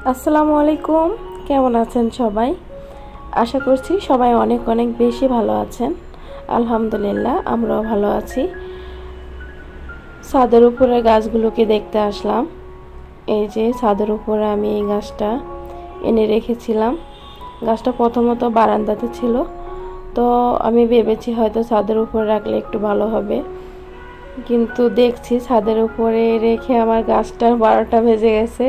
আসসালামু আলাইকুম, কেমন আছেন সবাই? আশা করছি সবাই অনেক অনেক বেশি ভালো আছেন। আলহামদুলিল্লাহ, আমরাও ভালো আছি। ছাদের উপরে গাছগুলোকে দেখতে আসলাম। এই যে ছাদের উপরে আমি এই গাছটা এনে রেখেছিলাম। গাছটা প্রথমত বারান্দাতে ছিল, তো আমি ভেবেছি হয়তো ছাদের উপরে রাখলে একটু ভালো হবে, কিন্তু দেখছি ছাদের উপরে রেখে আমার গাছটার 12টা বেজে গেছে।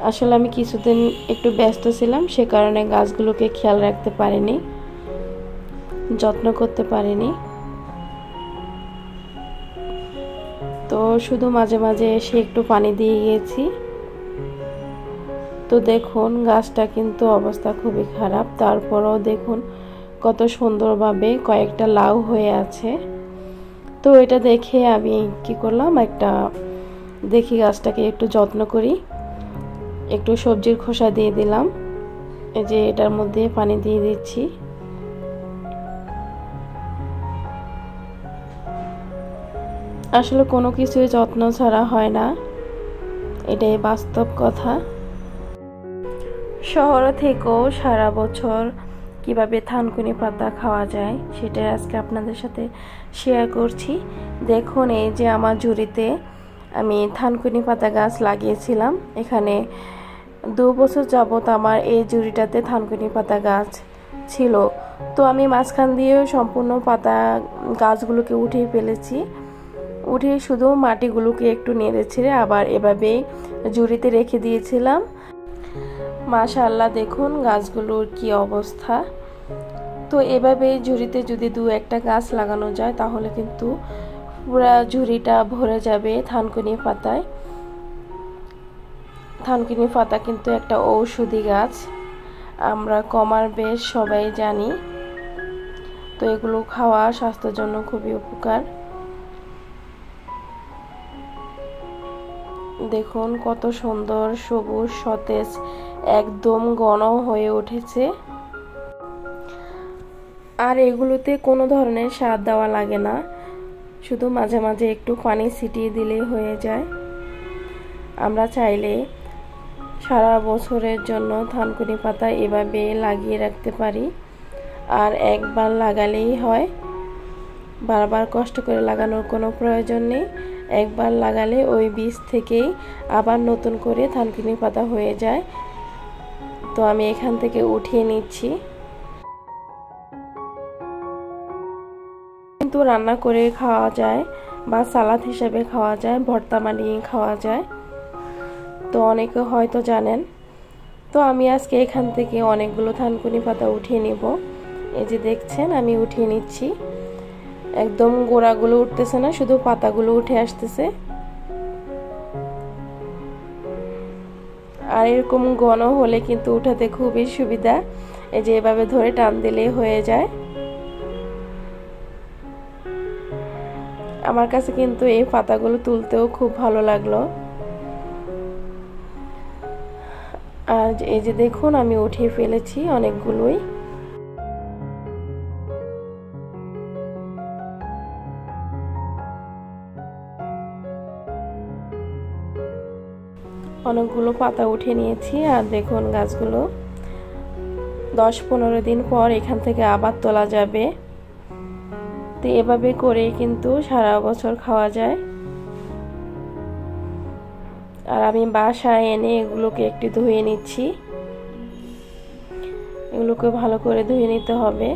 আসলে আমি কিছুদিন একটু ব্যস্ত ছিলাম, সে কারণে গাছগুলোকে খেয়াল রাখতে পারিনি, যত্ন করতে পারিনি। তো শুধু মাঝে মাঝে এসে একটু পানি দিয়ে গিয়েছি। তো দেখুন গাছটা কিন্তু অবস্থা খুবই খারাপ, তারপরেও দেখুন কত সুন্দরভাবে কয়েকটা লাউ হয়ে আছে। তো এটা দেখে আমি কি করলাম, দেখি গাছটাকে একটু যত্ন করি, একটু সবজির খোসা দিয়ে দিলাম। এই যে এটার মধ্যে পানি দিয়ে দিচ্ছি। আসলে কোনো কিছুই যত্ন ছাড়া হয় না, এটাই বাস্তব কথা। শহর থেকেও সারা বছর কিভাবে থানকুনি পাতা খাওয়া যায় সেটাই আজকে আপনাদের সাথে শেয়ার করছি। দেখুন এই যে আমার ঝুড়িতে আমি থানকুনি পাতা গাছ লাগিয়েছিলাম। এখানে 2 বছর যাবত আমার এই ঝুড়িটাতে থানকুনি পাতা গাছ ছিল। তো আমি মাঝখান দিয়ে সম্পূর্ণ পাতা গাছগুলোকে উঠিয়ে ফেলেছি। উঠিয়ে শুধু মাটিগুলোকে একটু নেড়ে ছেড়ে আবার এভাবেই ঝুড়িতে রেখে দিয়েছিলাম। মাশাআল্লাহ, দেখুন গাছগুলোর কি অবস্থা। তো এভাবে ঝুড়িতে যদি 2-1টা গাছ লাগানো যায় তাহলে কিন্তু পুরা ঝুড়িটা ভরে যাবে থানকুনি পাতায়। থানকুনি পাতা কিন্তু একটা ঔষধি গাছ, আমরা কমার বেশ সবাই জানি। তো এগুলো খাওয়া স্বাস্থ্যের জন্য খুবই উপকার। দেখুন কত সুন্দর সবুজ সতেজ, একদম ঘন হয়ে উঠেছে। আর এগুলোতে কোনো ধরনের সার দেওয়া লাগে না, শুধু মাঝে মাঝে একটু পানি ছিটিয়ে দিলেই হয়ে যায়। আমরা চাইলে সারা বছরের জন্য থানকুনি পাতা এভাবে লাগিয়ে রাখতে পারি। আর একবার লাগালেই হয়, বারবার কষ্ট করে লাগানোর কোনো প্রয়োজন নেই। একবার লাগালে ওই বীজ থেকেই আবার নতুন করে থানকুনি পাতা হয়ে যায়। তো আমি এখান থেকে উঠিয়ে নিচ্ছি। কিন্তু রান্না করে খাওয়া যায় বা সালাদ হিসেবে খাওয়া যায়, ভর্তা বানিয়ে খাওয়া যায়। তো অনেকে হয়তো জানেন। তো আমি আজকে এখান থেকে অনেকগুলো থানকুনি পাতা উঠিয়ে নিব। এই যে দেখছেন আমি উঠিয়ে নিচ্ছি। একদম গোড়াগুলো উঠতেছে না, শুধু পাতাগুলো উঠে আসতেছে। আর এরকম ঘন হলে কিন্তু উঠাতে খুবই সুবিধা। এই যে এভাবে ধরে টান দিলেই হয়ে যায়। আমার কাছে কিন্তু এই পাতাগুলো তুলতেও খুব ভালো লাগলো। আর এই যে দেখুন আমি উঠিয়ে ফেলেছি অনেকগুলোই। অনেকগুলো পাতা উঠে নিয়েছি। আর দেখুন গাছগুলো 10-15 দিন পর এখান থেকে আবার তোলা যাবে। তো এভাবে করে কিন্তু সারা বছর খাওয়া যায়। আর আমি বাসায় এনে এগুলোকে একটু ধুয়ে নিচ্ছি। এগুলোকে ভালো করে ধুয়ে নিতে হবে।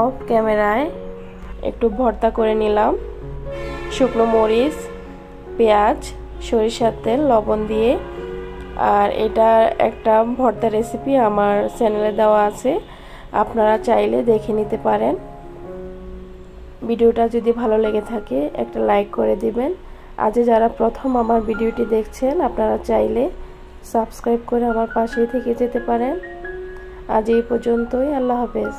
অফ ক্যামেরায় একটু ভর্তা করে নিলাম, শুকনো মরিচ, পেঁয়াজ, সরিষার তেল, লবণ দিয়ে। আর এটা একটা ভর্তা রেসিপি আমার চ্যানেলে দেওয়া আছে, আপনারা চাইলে দেখে নিতে পারেন। ভিডিওটা যদি ভালো লেগে থাকে একটা লাইক করে দিবেন। আজ যারা প্রথম আমার ভিডিওটি দেখছেন আপনারা চাইলে সাবস্ক্রাইব করে আমার পাশেই থেকে যেতে পারেন। আজ এই পর্যন্তই, আল্লাহ হাফেজ।